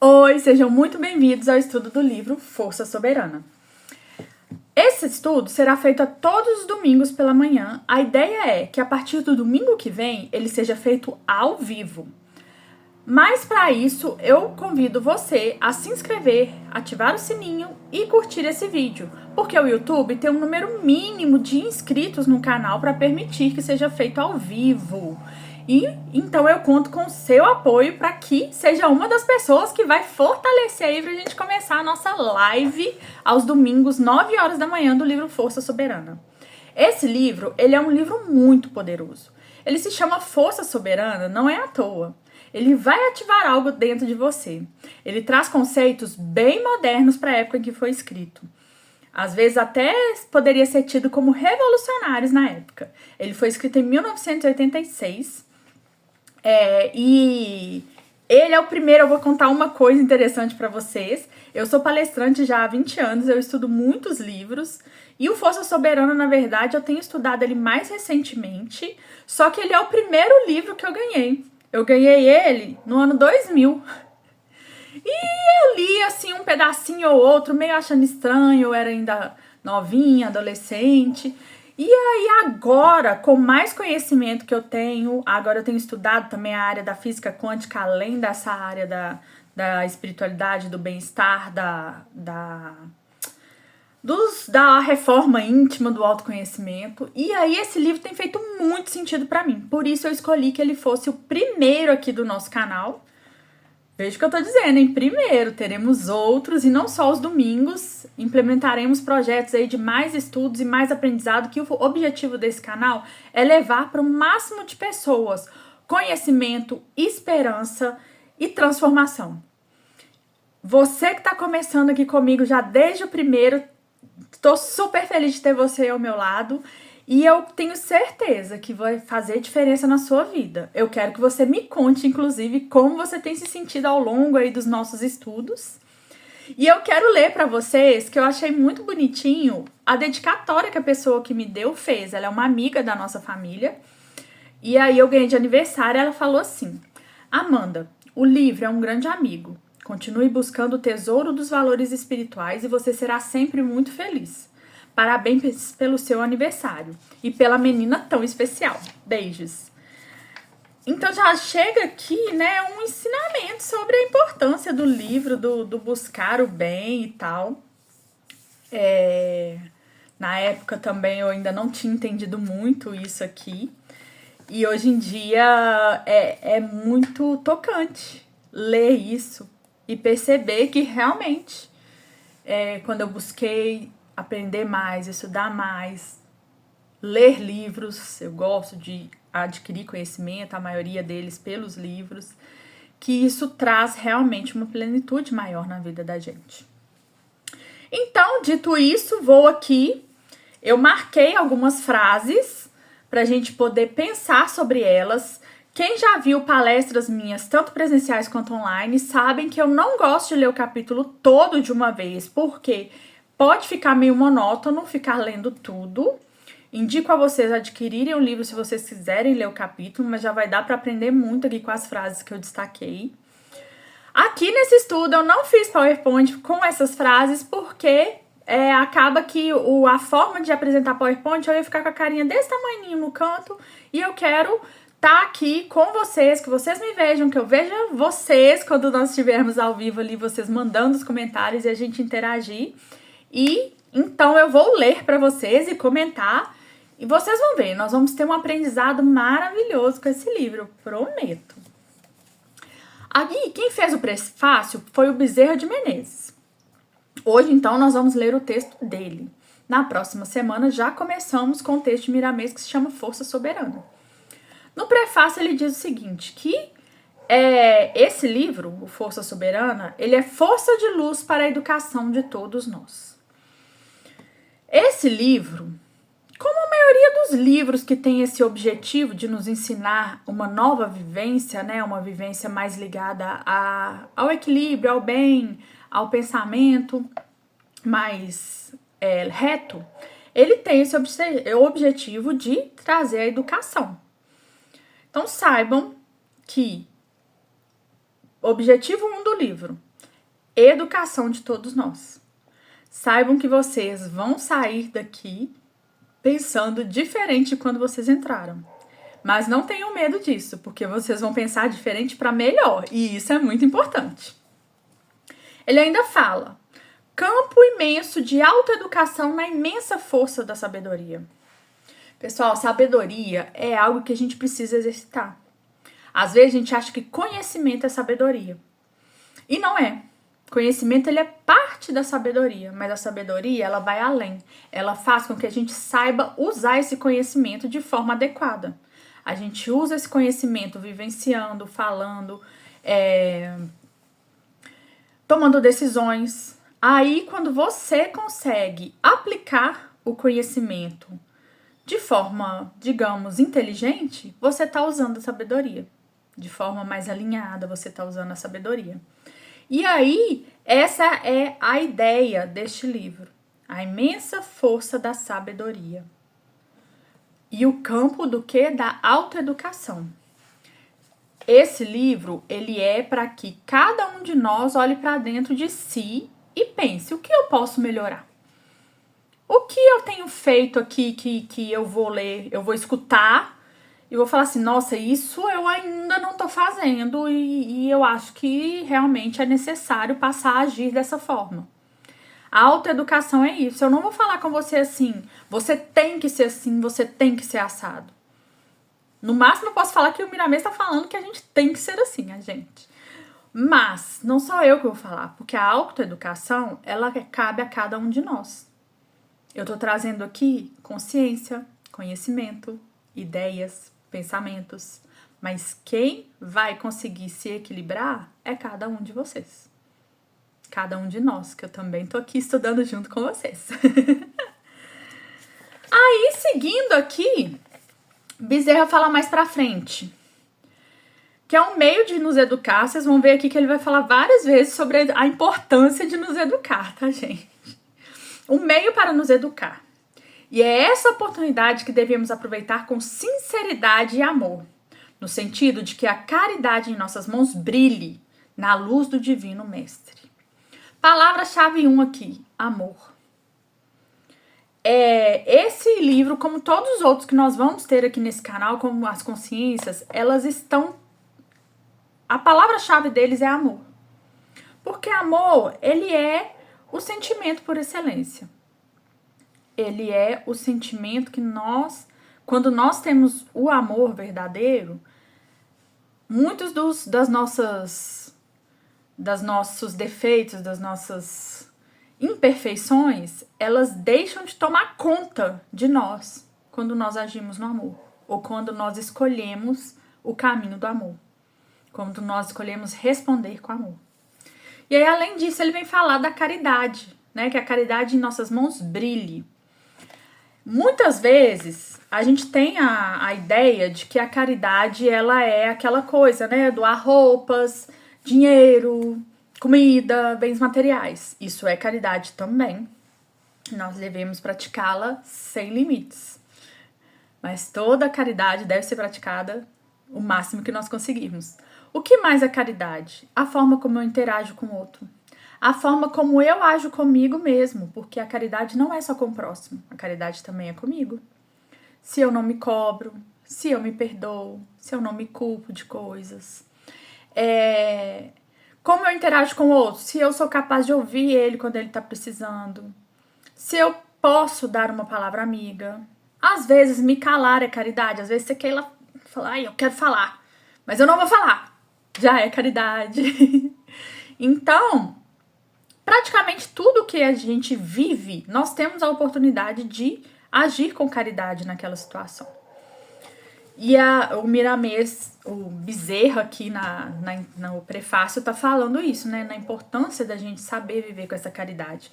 Oi, sejam muito bem-vindos ao estudo do livro Força Soberana. Esse estudo será feito a todos os domingos pela manhã. A ideia é que a partir do domingo que vem ele seja feito ao vivo. Mas para isso eu convido você a se inscrever, ativar o sininho e curtir esse vídeo, porque o YouTube tem um número mínimo de inscritos no canal para permitir que seja feito ao vivo. E então eu conto com o seu apoio para que seja uma das pessoas que vai fortalecer aí para a gente começar a nossa live aos domingos, 9 horas da manhã, do livro Força Soberana. Esse livro, ele é um livro muito poderoso. Ele se chama Força Soberana, não é à toa. Ele vai ativar algo dentro de você. Ele traz conceitos bem modernos para a época em que foi escrito. Às vezes até poderia ser tido como revolucionários na época. Ele foi escrito em 1986. E ele é o primeiro. Eu vou contar uma coisa interessante para vocês. Eu sou palestrante já há 20 anos, eu estudo muitos livros. E o Força Soberana, na verdade, eu tenho estudado ele mais recentemente. Só que ele é o primeiro livro que eu ganhei. Eu ganhei ele no ano 2000. E eu li assim um pedacinho ou outro, meio achando estranho, eu era ainda novinha, adolescente. E aí agora, com mais conhecimento que eu tenho, agora eu tenho estudado também a área da física quântica, além dessa área da espiritualidade, do bem-estar, da reforma íntima, do autoconhecimento. E aí esse livro tem feito muito sentido para mim. Por isso eu escolhi que ele fosse o primeiro aqui do nosso canal. Veja o que eu tô dizendo, em primeiro, teremos outros e não só os domingos, implementaremos projetos aí de mais estudos e mais aprendizado, que o objetivo desse canal é levar para o máximo de pessoas conhecimento, esperança e transformação. Você que está começando aqui comigo já desde o primeiro, estou super feliz de ter você ao meu lado. E eu tenho certeza que vai fazer diferença na sua vida. Eu quero que você me conte, inclusive, como você tem se sentido ao longo aí dos nossos estudos. E eu quero ler para vocês, que eu achei muito bonitinho, a dedicatória que a pessoa que me deu fez. Ela é uma amiga da nossa família. E aí eu ganhei de aniversário, ela falou assim: Amanda, o livro é um grande amigo. Continue buscando o tesouro dos valores espirituais e você será sempre muito feliz. Parabéns pelo seu aniversário e pela menina tão especial. Beijos. Então já chega aqui, né, um ensinamento sobre a importância do livro, do buscar o bem e tal. Na época também eu ainda não tinha entendido muito isso aqui. E hoje em dia é muito tocante ler isso e perceber que realmente, quando eu busquei aprender mais, estudar mais, ler livros, eu gosto de adquirir conhecimento, a maioria deles pelos livros, que isso traz realmente uma plenitude maior na vida da gente. Então, dito isso, vou aqui, eu marquei algumas frases para a gente poder pensar sobre elas. Quem já viu palestras minhas, tanto presenciais quanto online, sabem que eu não gosto de ler o capítulo todo de uma vez, porque pode ficar meio monótono, ficar lendo tudo. Indico a vocês adquirirem o livro se vocês quiserem ler o capítulo, mas já vai dar para aprender muito aqui com as frases que eu destaquei. Aqui nesse estudo eu não fiz PowerPoint com essas frases, porque acaba que a forma de apresentar PowerPoint, eu ia ficar com a carinha desse tamanhinho no canto, e eu quero estar aqui com vocês, que vocês me vejam, que eu veja vocês quando nós estivermos ao vivo ali, vocês mandando os comentários e a gente interagir. E então eu vou ler para vocês e comentar, e vocês vão ver, nós vamos ter um aprendizado maravilhoso com esse livro, eu prometo. Aqui, quem fez o prefácio foi o Bezerra de Menezes. Hoje, então, nós vamos ler o texto dele. Na próxima semana, já começamos com o texto de Miramês, que se chama Força Soberana. No prefácio, ele diz o seguinte, que esse livro, o Força Soberana, ele é força de luz para a educação de todos nós. Esse livro, como a maioria dos livros que tem esse objetivo de nos ensinar uma nova vivência, né, uma vivência mais ligada ao equilíbrio, ao bem, ao pensamento mais reto, ele tem esse objetivo de trazer a educação. Então saibam que objetivo 1 do livro educação de todos nós. Saibam que vocês vão sair daqui pensando diferente de quando vocês entraram. Mas não tenham medo disso, porque vocês vão pensar diferente para melhor, e isso é muito importante. Ele ainda fala: campo imenso de autoeducação na imensa força da sabedoria. Pessoal, sabedoria é algo que a gente precisa exercitar. Às vezes a gente acha que conhecimento é sabedoria. E não é. Conhecimento, ele é parte da sabedoria, mas a sabedoria, ela vai além. Ela faz com que a gente saiba usar esse conhecimento de forma adequada. A gente usa esse conhecimento vivenciando, falando, tomando decisões. Aí, quando você consegue aplicar o conhecimento de forma, digamos, inteligente, você está usando a sabedoria. De forma mais alinhada, você está usando a sabedoria. E aí, essa é a ideia deste livro. A imensa força da sabedoria. E o campo do quê? Da autoeducação. Esse livro, ele é para que cada um de nós olhe para dentro de si e pense: o que eu posso melhorar? O que eu tenho feito aqui que eu vou ler, eu vou escutar e vou falar assim: nossa, isso eu ainda não tô fazendo e eu acho que realmente é necessário passar a agir dessa forma. A autoeducação é isso. Eu não vou falar com você assim: você tem que ser assim, você tem que ser assado. No máximo eu posso falar que o Miramês está falando que a gente tem que ser assim, a gente. Mas não sou eu que vou falar, porque a autoeducação, ela cabe a cada um de nós. Eu tô trazendo aqui consciência, conhecimento, ideias, pensamentos. Mas quem vai conseguir se equilibrar é cada um de vocês. Cada um de nós, que eu também tô aqui estudando junto com vocês. Aí, seguindo aqui, Bezerra fala mais pra frente, que é um meio de nos educar. Vocês vão ver aqui que ele vai falar várias vezes sobre a importância de nos educar, tá, gente? Um meio para nos educar. E é essa oportunidade que devemos aproveitar com sinceridade e amor, no sentido de que a caridade em nossas mãos brilhe na luz do Divino Mestre. Palavra-chave 1 aqui: amor. Esse livro, como todos os outros que nós vamos ter aqui nesse canal, como as consciências, elas estão... A palavra-chave deles é amor. Porque amor, ele é o sentimento por excelência. Ele é o sentimento que nós, quando nós temos o amor verdadeiro, muitos dos nossos defeitos, das nossas imperfeições, elas deixam de tomar conta de nós quando nós agimos no amor, ou quando nós escolhemos o caminho do amor, quando nós escolhemos responder com amor. E aí, além disso, ele vem falar da caridade, né? Que a caridade em nossas mãos brilhe. Muitas vezes a gente tem a ideia de que a caridade, ela é aquela coisa, né? Doar roupas, dinheiro, comida, bens materiais. Isso é caridade também. Nós devemos praticá-la sem limites. Mas toda caridade deve ser praticada o máximo que nós conseguirmos. O que mais é caridade? A forma como eu interajo com o outro. A forma como eu ajo comigo mesmo, porque a caridade não é só com o próximo, a caridade também é comigo. Se eu não me cobro, se eu me perdoo, se eu não me culpo de coisas. Como eu interajo com o outro, se eu sou capaz de ouvir ele quando ele está precisando, se eu posso dar uma palavra amiga. Às vezes me calar é caridade, às vezes você quer falar: eu quero falar, mas eu não vou falar. Já é caridade. Então, praticamente tudo que a gente vive, nós temos a oportunidade de agir com caridade naquela situação. E o Miramês, o Bezerra aqui no prefácio tá falando isso, né? Na importância da gente saber viver com essa caridade.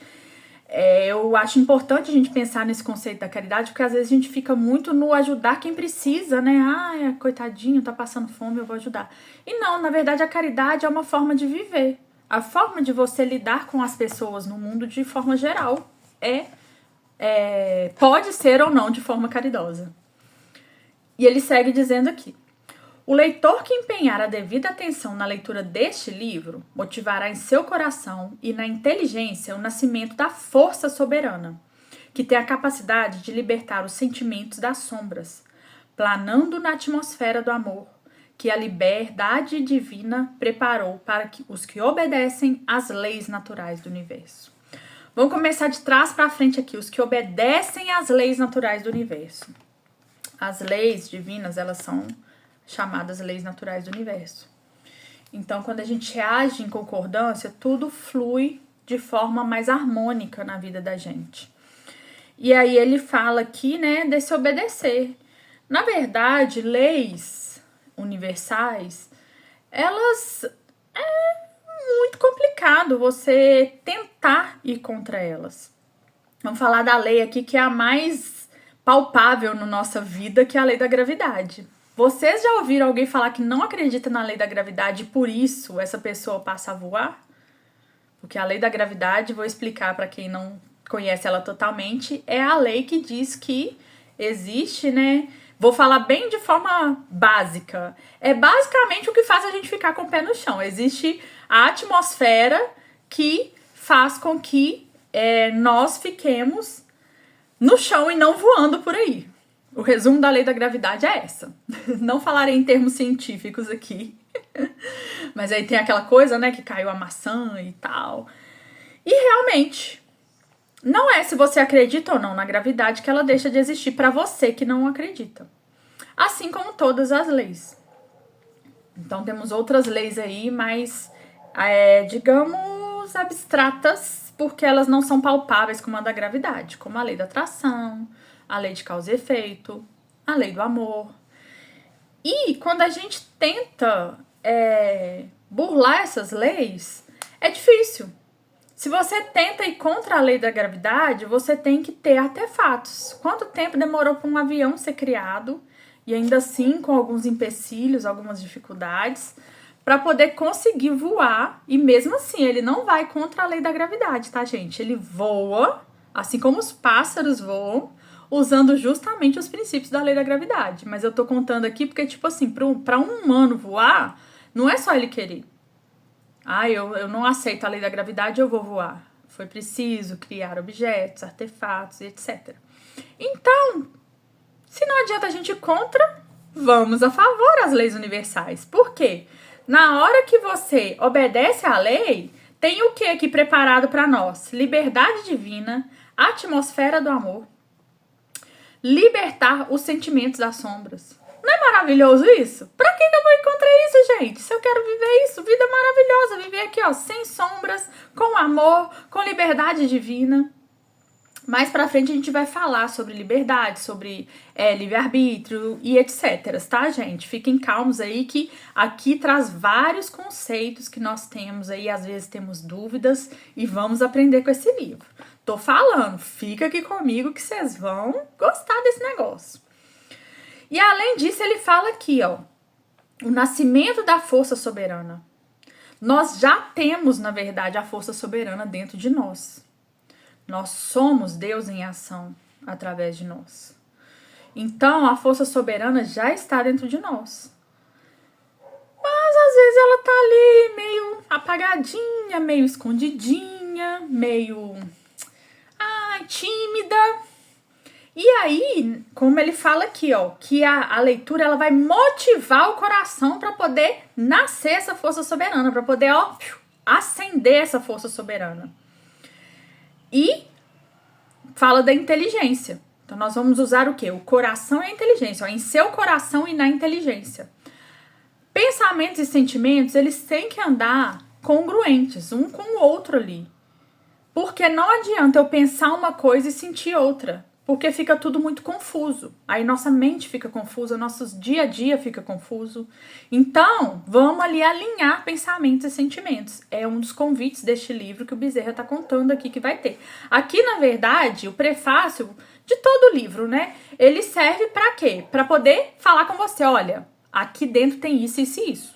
Eu acho importante a gente pensar nesse conceito da caridade, porque às vezes a gente fica muito no ajudar quem precisa, né? Coitadinho, tá passando fome, eu vou ajudar. E não, na verdade a caridade é uma forma de viver. A forma de você lidar com as pessoas no mundo de forma geral pode ser ou não de forma caridosa. E ele segue dizendo aqui: O leitor que empenhar a devida atenção na leitura deste livro motivará em seu coração e na inteligência o nascimento da força soberana, que tem a capacidade de libertar os sentimentos das sombras, planando na atmosfera do amor, que a liberdade divina preparou para os que obedecem às leis naturais do universo. Vamos começar de trás para frente aqui, os que obedecem às leis naturais do universo. As leis divinas, elas são chamadas leis naturais do universo. Então, quando a gente age em concordância, tudo flui de forma mais harmônica na vida da gente. E aí ele fala aqui, né, desse obedecer. Na verdade, leis universais, elas é muito complicado você tentar ir contra elas. Vamos falar da lei aqui que é a mais palpável na nossa vida, que é a lei da gravidade. Vocês já ouviram alguém falar que não acredita na lei da gravidade e por isso essa pessoa passa a voar? Porque a lei da gravidade, vou explicar para quem não conhece ela totalmente, é a lei que diz que existe, né? Vou falar bem de forma básica. É basicamente o que faz a gente ficar com o pé no chão. Existe a atmosfera que faz com que nós fiquemos no chão e não voando por aí. O resumo da lei da gravidade é essa. Não falarei em termos científicos aqui. Mas aí tem aquela coisa, né, que caiu a maçã e tal. E realmente, não é se você acredita ou não na gravidade que ela deixa de existir para você que não acredita. Assim como todas as leis. Então temos outras leis aí, mas digamos abstratas, porque elas não são palpáveis como a da gravidade, como a lei da atração, a lei de causa e efeito, a lei do amor. E quando a gente tenta burlar essas leis, é difícil. Se você tenta ir contra a lei da gravidade, você tem que ter artefatos. Quanto tempo demorou para um avião ser criado? E ainda assim, com alguns empecilhos, algumas dificuldades, para poder conseguir voar. E mesmo assim, ele não vai contra a lei da gravidade, tá, gente? Ele voa, assim como os pássaros voam, usando justamente os princípios da lei da gravidade. Mas eu tô contando aqui porque, tipo assim, para um humano voar, não é só ele querer. Eu não aceito a lei da gravidade, eu vou voar. Foi preciso criar objetos, artefatos e etc. Então, se não adianta a gente ir contra, vamos a favor das leis universais. Por quê? Na hora que você obedece à lei, tem o que aqui preparado para nós? Liberdade divina, atmosfera do amor, libertar os sentimentos das sombras. Não é maravilhoso isso? Pra que eu vou ir contra isso, gente? Se eu quero viver isso, vida maravilhosa, viver aqui, ó, sem sombras, com amor, com liberdade divina. Mais pra frente a gente vai falar sobre liberdade, sobre livre-arbítrio e etc, tá, gente? Fiquem calmos aí que aqui traz vários conceitos que nós temos aí, às vezes temos dúvidas e vamos aprender com esse livro. Tô falando, fica aqui comigo que vocês vão gostar desse negócio. E além disso, ele fala aqui, ó, o nascimento da força soberana. Nós já temos, na verdade, a força soberana dentro de nós. Nós somos Deus em ação através de nós. Então, a força soberana já está dentro de nós. Mas, às vezes, ela tá ali meio apagadinha, meio escondidinha, meio tímida. E aí, como ele fala aqui, ó, que a leitura ela vai motivar o coração para poder nascer essa força soberana, para poder, ó, acender essa força soberana. E fala da inteligência. Então, nós vamos usar o quê? O coração e a inteligência, ó, em seu coração e na inteligência. Pensamentos e sentimentos, eles têm que andar congruentes, um com o outro ali. Porque não adianta eu pensar uma coisa e sentir outra. Porque fica tudo muito confuso. Aí nossa mente fica confusa, nosso dia a dia fica confuso. Então, vamos ali alinhar pensamentos e sentimentos. É um dos convites deste livro que o Bezerra está contando aqui que vai ter. Aqui, na verdade, o prefácio de todo o livro, né? Ele serve para quê? Para poder falar com você, olha, aqui dentro tem isso, isso e isso.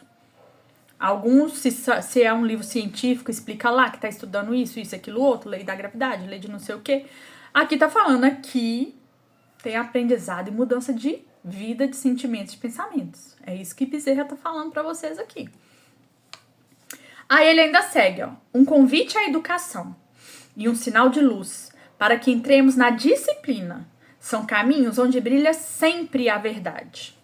Alguns, se é um livro científico, explica lá que está estudando isso, aquilo, outro, lei da gravidade, lei de não sei o quê. Aqui tá falando, aqui tem aprendizado e mudança de vida de sentimentos e pensamentos. É isso que Bezerra tá falando para vocês aqui. Aí ele ainda segue, ó. Um convite à educação e um sinal de luz para que entremos na disciplina. São caminhos onde brilha sempre a verdade.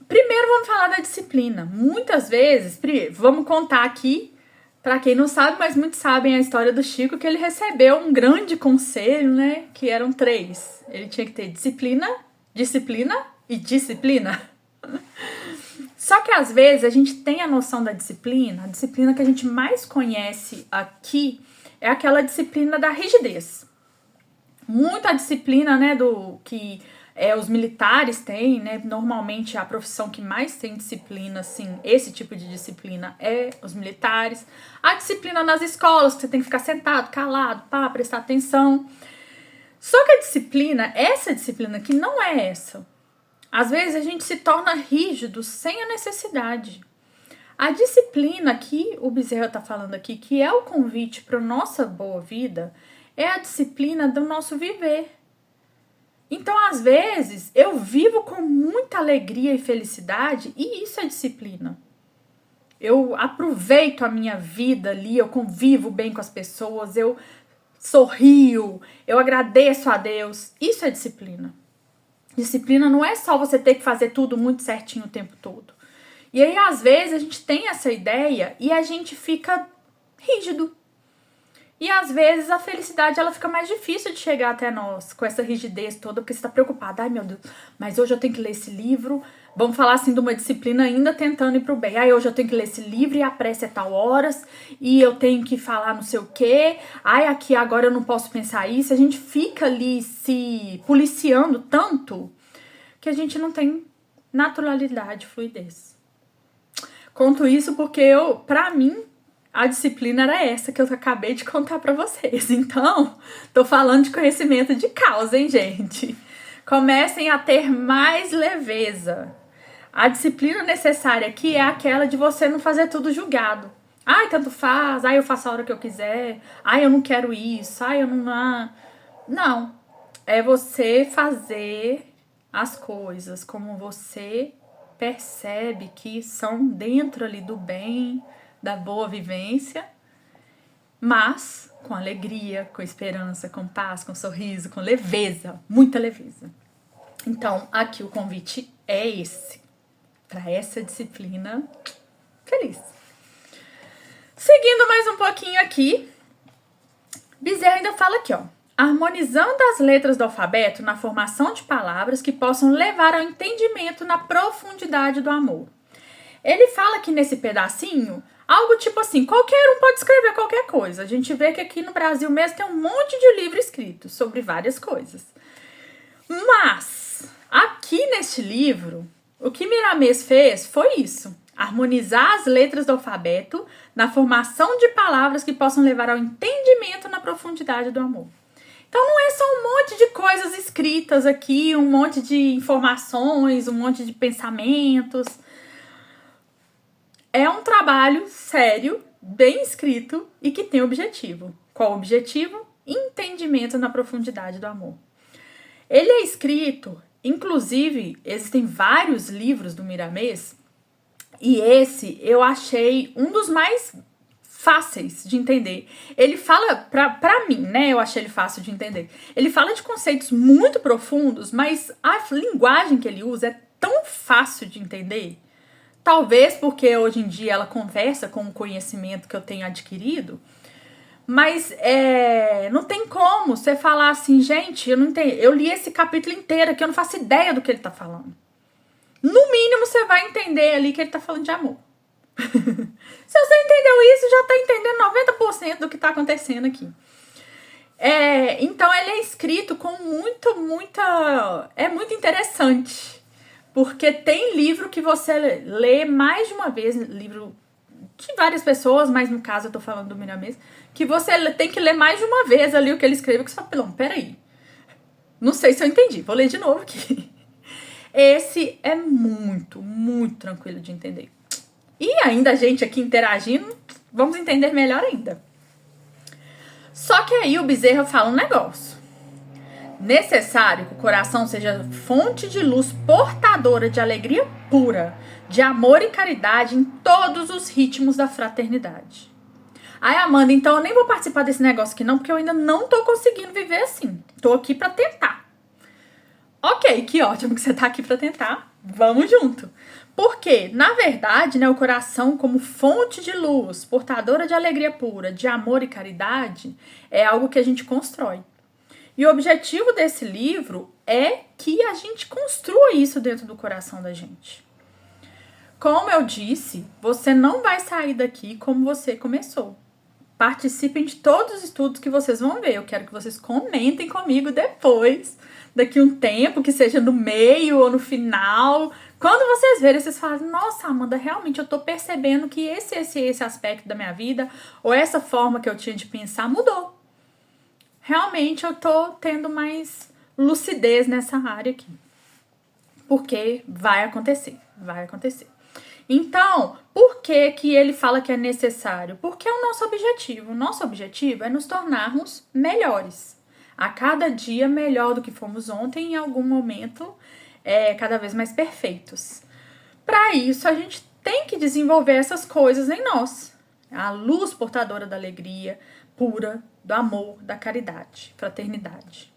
Primeiro vamos falar da disciplina. Muitas vezes, vamos contar aqui, para quem não sabe, mas muitos sabem a história do Chico, que ele recebeu um grande conselho, né? Que eram 3. Ele tinha que ter disciplina, disciplina e disciplina. Só que às vezes a gente tem a noção da disciplina, a disciplina que a gente mais conhece aqui é aquela disciplina da rigidez. Muita disciplina, né, do que os militares têm, né? Normalmente a profissão que mais tem disciplina, assim, esse tipo de disciplina é os militares. A disciplina nas escolas, que você tem que ficar sentado, calado, para prestar atenção. Só que a disciplina, essa disciplina aqui não é essa. Às vezes a gente se torna rígido sem a necessidade. A disciplina que o Bezerra está falando aqui, que é o convite para a nossa boa vida, é a disciplina do nosso viver. Então, às vezes, eu vivo com muita alegria e felicidade e isso é disciplina. Eu aproveito a minha vida ali, eu convivo bem com as pessoas, eu sorrio, eu agradeço a Deus. Isso é disciplina. Disciplina não é só você ter que fazer tudo muito certinho o tempo todo. E aí, às vezes, a gente tem essa ideia e a gente fica rígido. E às vezes a felicidade ela fica mais difícil de chegar até nós, com essa rigidez toda, porque você está preocupada. Ai, meu Deus, mas hoje eu tenho que ler esse livro. Vamos falar assim de uma disciplina ainda tentando ir pro bem. Ai, hoje eu tenho que ler esse livro e a prece é tal horas. E eu tenho que falar não sei o quê. Ai, aqui agora eu não posso pensar isso. A gente fica ali se policiando tanto que a gente não tem naturalidade, fluidez. Conto isso porque pra mim, a disciplina era essa que eu acabei de contar pra vocês. Então, tô falando de conhecimento de causa, hein, gente? Comecem a ter mais leveza. A disciplina necessária aqui é aquela de você não fazer tudo julgado. Ai, tanto faz. Ai, eu faço a hora que eu quiser. Ai, eu não quero isso. Ai, eu não... Não. É você fazer as coisas como você percebe que são dentro ali do bem, da boa vivência, mas com alegria, com esperança, com paz, com sorriso, com leveza, muita leveza. Então, aqui o convite é esse, para essa disciplina feliz. Seguindo mais um pouquinho aqui, Bezerra ainda fala aqui, ó, harmonizando as letras do alfabeto na formação de palavras que possam levar ao entendimento na profundidade do amor. Ele fala aqui nesse pedacinho algo tipo assim, qualquer um pode escrever qualquer coisa. A gente vê que aqui no Brasil mesmo tem um monte de livro escrito sobre várias coisas. Mas, aqui neste livro, o que Miramês fez foi isso. Harmonizar as letras do alfabeto na formação de palavras que possam levar ao entendimento na profundidade do amor. Então não é só um monte de coisas escritas aqui, um monte de informações, um monte de pensamentos. É um trabalho sério, bem escrito e que tem objetivo. Qual o objetivo? Entendimento na profundidade do amor. Ele é escrito, inclusive, existem vários livros do Miramês, e esse eu achei um dos mais fáceis de entender. Ele fala, pra mim, né, eu achei ele fácil de entender. Ele fala de conceitos muito profundos, mas a linguagem que ele usa é tão fácil de entender. Talvez porque hoje em dia ela conversa com o conhecimento que eu tenho adquirido, mas não tem como você falar assim, gente, eu não entendi, eu li esse capítulo inteiro aqui, eu não faço ideia do que ele tá falando. No mínimo você vai entender ali que ele tá falando de amor. Se você entendeu isso, já tá entendendo 90% do que tá acontecendo aqui. Então ele é escrito com é muito interessante. Porque tem livro que você lê mais de uma vez, livro de várias pessoas, mas no caso eu tô falando do Miramês, que você tem que ler mais de uma vez ali o que ele escreveu, que você fala, peraí, não sei se eu entendi, vou ler de novo aqui. Esse é muito, muito tranquilo de entender. E ainda a gente aqui interagindo, vamos entender melhor ainda. Só que aí o Bezerra fala um negócio. necessário que o coração seja fonte de luz portadora de alegria pura, de amor e caridade em todos os ritmos da fraternidade. Ai, Amanda, então eu nem vou participar desse negócio aqui não, porque eu ainda não tô conseguindo viver assim. Tô aqui pra tentar. Ok, que ótimo que você tá aqui pra tentar. Vamos junto. Porque, na verdade, né, o coração como fonte de luz, portadora de alegria pura, de amor e caridade, é algo que a gente constrói. E o objetivo desse livro é que a gente construa isso dentro do coração da gente. Como eu disse, você não vai sair daqui como você começou. Participem de todos os estudos que vocês vão ver. Eu quero que vocês comentem comigo depois, daqui um tempo, que seja no meio ou no final. Quando vocês verem, vocês falam, nossa, Amanda, realmente eu tô percebendo que esse aspecto da minha vida, ou essa forma que eu tinha de pensar mudou. Realmente eu tô tendo mais lucidez nessa área aqui. Porque vai acontecer, vai acontecer. Então, por que que ele fala que é necessário? Porque é o nosso objetivo. O nosso objetivo é nos tornarmos melhores. A cada dia melhor do que fomos ontem, em algum momento, cada vez mais perfeitos. Para isso, a gente tem que desenvolver essas coisas em nós. A luz portadora da alegria pura, do amor, da caridade, fraternidade.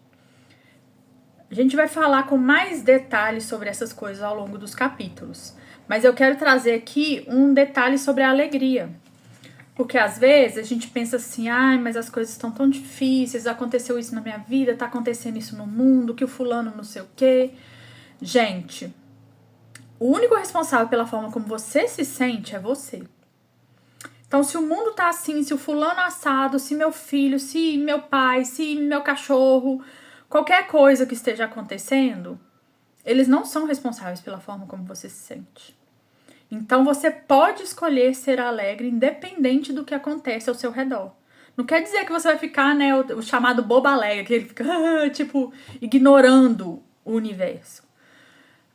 A gente vai falar com mais detalhes sobre essas coisas ao longo dos capítulos. Mas eu quero trazer aqui um detalhe sobre a alegria. Porque às vezes a gente pensa assim, ai, mas as coisas estão tão difíceis, aconteceu isso na minha vida, tá acontecendo isso no mundo, que o fulano não sei o quê. Gente, o único responsável pela forma como você se sente é você. Então, se o mundo tá assim, se o fulano assado, se meu filho, se meu pai, se meu cachorro, qualquer coisa que esteja acontecendo, eles não são responsáveis pela forma como você se sente. Então, você pode escolher ser alegre independente do que acontece ao seu redor. Não quer dizer que você vai ficar, né, o chamado bobo alegre, que ele fica, tipo, ignorando o universo.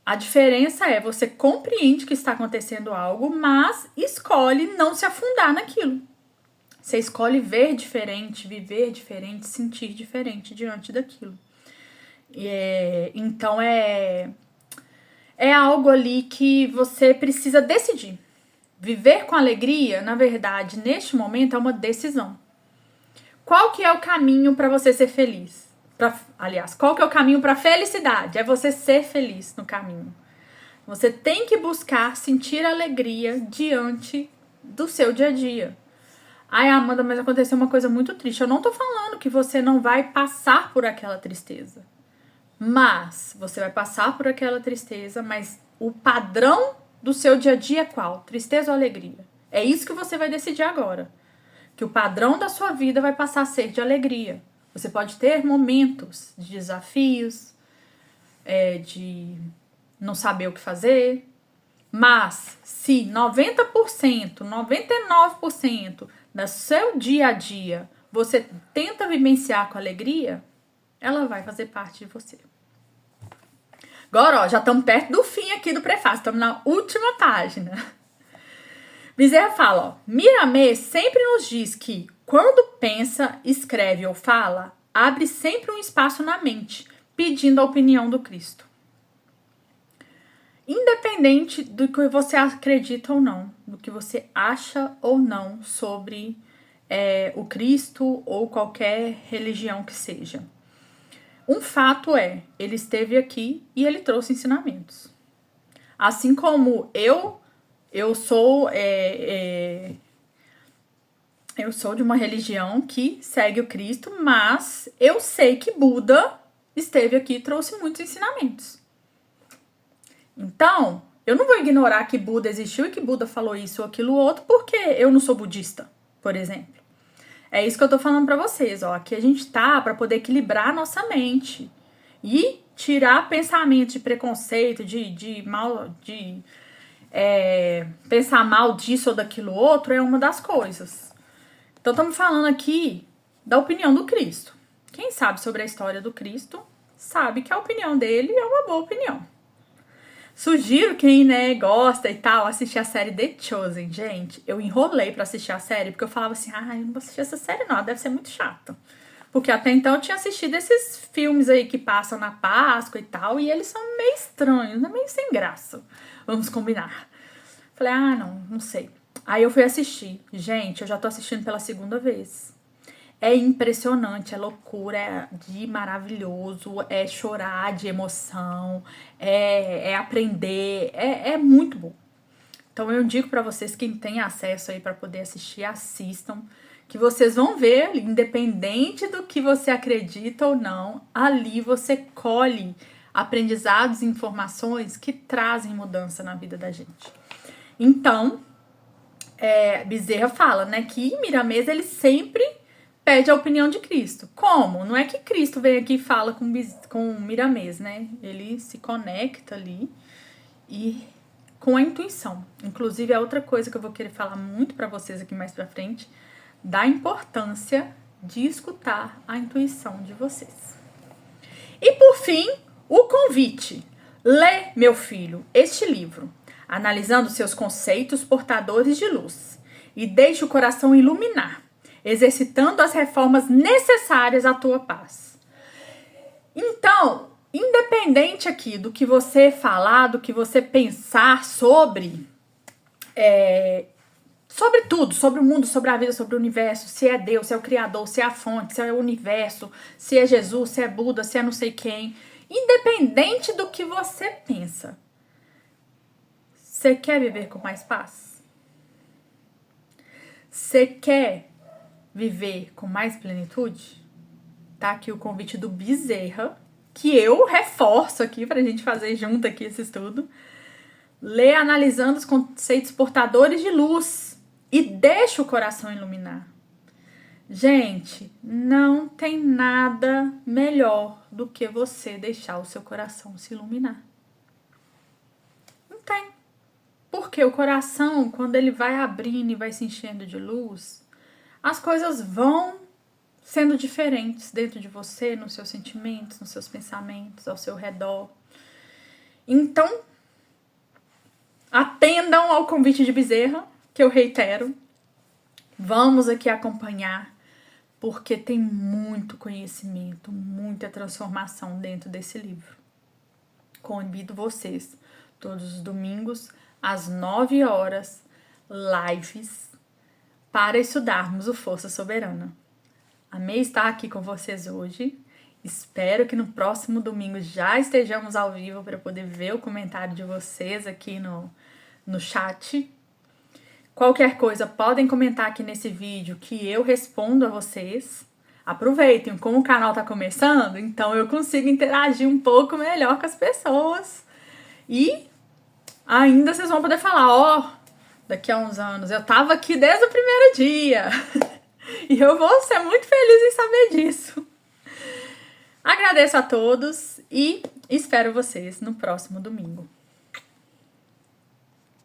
A diferença é você compreende que está acontecendo algo, mas escolhe não se afundar naquilo. Você escolhe ver diferente, viver diferente, sentir diferente diante daquilo. Então é algo ali que você precisa decidir. Viver com alegria, na verdade, neste momento é uma decisão. Qual que é o caminho para você ser feliz? Qual que é o caminho para a felicidade? É você ser feliz no caminho. Você tem que buscar sentir alegria diante do seu dia a dia. Ai, Amanda, mas aconteceu uma coisa muito triste. Eu não tô falando que você não vai passar por aquela tristeza. Mas você vai passar por aquela tristeza, mas o padrão do seu dia a dia é qual? Tristeza ou alegria? É isso que você vai decidir agora. Que o padrão da sua vida vai passar a ser de alegria. Você pode ter momentos de desafios, de não saber o que fazer, mas se 90%, 99% do seu dia a dia você tenta vivenciar com alegria, ela vai fazer parte de você. Agora, ó, já estamos perto do fim aqui do prefácio, estamos na última página. Bezerra fala, ó, Miramês sempre nos diz que quando pensa, escreve ou fala, abre sempre um espaço na mente, pedindo a opinião do Cristo. Independente do que você acredita ou não, do que você acha ou não sobre o Cristo ou qualquer religião que seja. Um fato é, ele esteve aqui e ele trouxe ensinamentos. Assim como eu sou de uma religião que segue o Cristo, mas eu sei que Buda esteve aqui e trouxe muitos ensinamentos. Então, eu não vou ignorar que Buda existiu e que Buda falou isso ou aquilo outro, porque eu não sou budista, por exemplo. É isso que eu tô falando pra vocês, ó. Aqui a gente tá pra poder equilibrar a nossa mente e tirar pensamentos de preconceito, de pensar mal disso ou daquilo outro, é uma das coisas. Então, estamos falando aqui da opinião do Cristo. Quem sabe sobre a história do Cristo sabe que a opinião dele é uma boa opinião. Sugiro quem, gosta e tal, assistir a série The Chosen. Gente, eu enrolei pra assistir a série, porque eu falava assim, eu não vou assistir essa série não, deve ser muito chata. Porque até então eu tinha assistido esses filmes aí que passam na Páscoa e tal, e eles são meio estranhos, né? Meio sem graça. Vamos combinar. Falei, não sei. Aí eu fui assistir. Gente, eu já tô assistindo pela segunda vez. É impressionante, é loucura, é de maravilhoso, é chorar de emoção, é aprender, é muito bom. Então eu digo pra vocês, quem tem acesso aí pra poder assistir, assistam, que vocês vão ver, independente do que você acredita ou não, ali você colhe aprendizados e informações que trazem mudança na vida da gente. Então, Bezerra fala, né, que Miramês, ele sempre pede a opinião de Cristo. Como? Não é que Cristo vem aqui e fala com Miramês, né? Ele se conecta ali e com a intuição. Inclusive, é outra coisa que eu vou querer falar muito para vocês aqui mais pra frente, da importância de escutar a intuição de vocês. E por fim, o convite. Lê, meu filho, este livro, analisando seus conceitos portadores de luz, e deixe o coração iluminar, exercitando as reformas necessárias à tua paz. Então, independente aqui do que você falar, do que você pensar sobre tudo, sobre o mundo, sobre a vida, sobre o universo, se é Deus, se é o Criador, se é a fonte, se é o universo, se é Jesus, se é Buda, se é não sei quem, independente do que você pensa, você quer viver com mais paz? Você quer viver com mais plenitude? Tá aqui o convite do Bezerra, que eu reforço aqui pra gente fazer junto aqui esse estudo. Lê analisando os conceitos portadores de luz e deixa o coração iluminar. Gente, não tem nada melhor do que você deixar o seu coração se iluminar. Não tem. Porque o coração, quando ele vai abrindo e vai se enchendo de luz, as coisas vão sendo diferentes dentro de você, nos seus sentimentos, nos seus pensamentos, ao seu redor. Então, atendam ao convite de Bezerra, que eu reitero. Vamos aqui acompanhar, porque tem muito conhecimento, muita transformação dentro desse livro. Convido vocês, todos os domingos, às 9 horas, lives, para estudarmos o Força Soberana. Amei estar aqui com vocês hoje. Espero que no próximo domingo já estejamos ao vivo para poder ver o comentário de vocês aqui no chat. Qualquer coisa, podem comentar aqui nesse vídeo que eu respondo a vocês. Aproveitem, como o canal está começando, então eu consigo interagir um pouco melhor com as pessoas. E ainda vocês vão poder falar, daqui a uns anos, eu estava aqui desde o primeiro dia. E eu vou ser muito feliz em saber disso. Agradeço a todos e espero vocês no próximo domingo.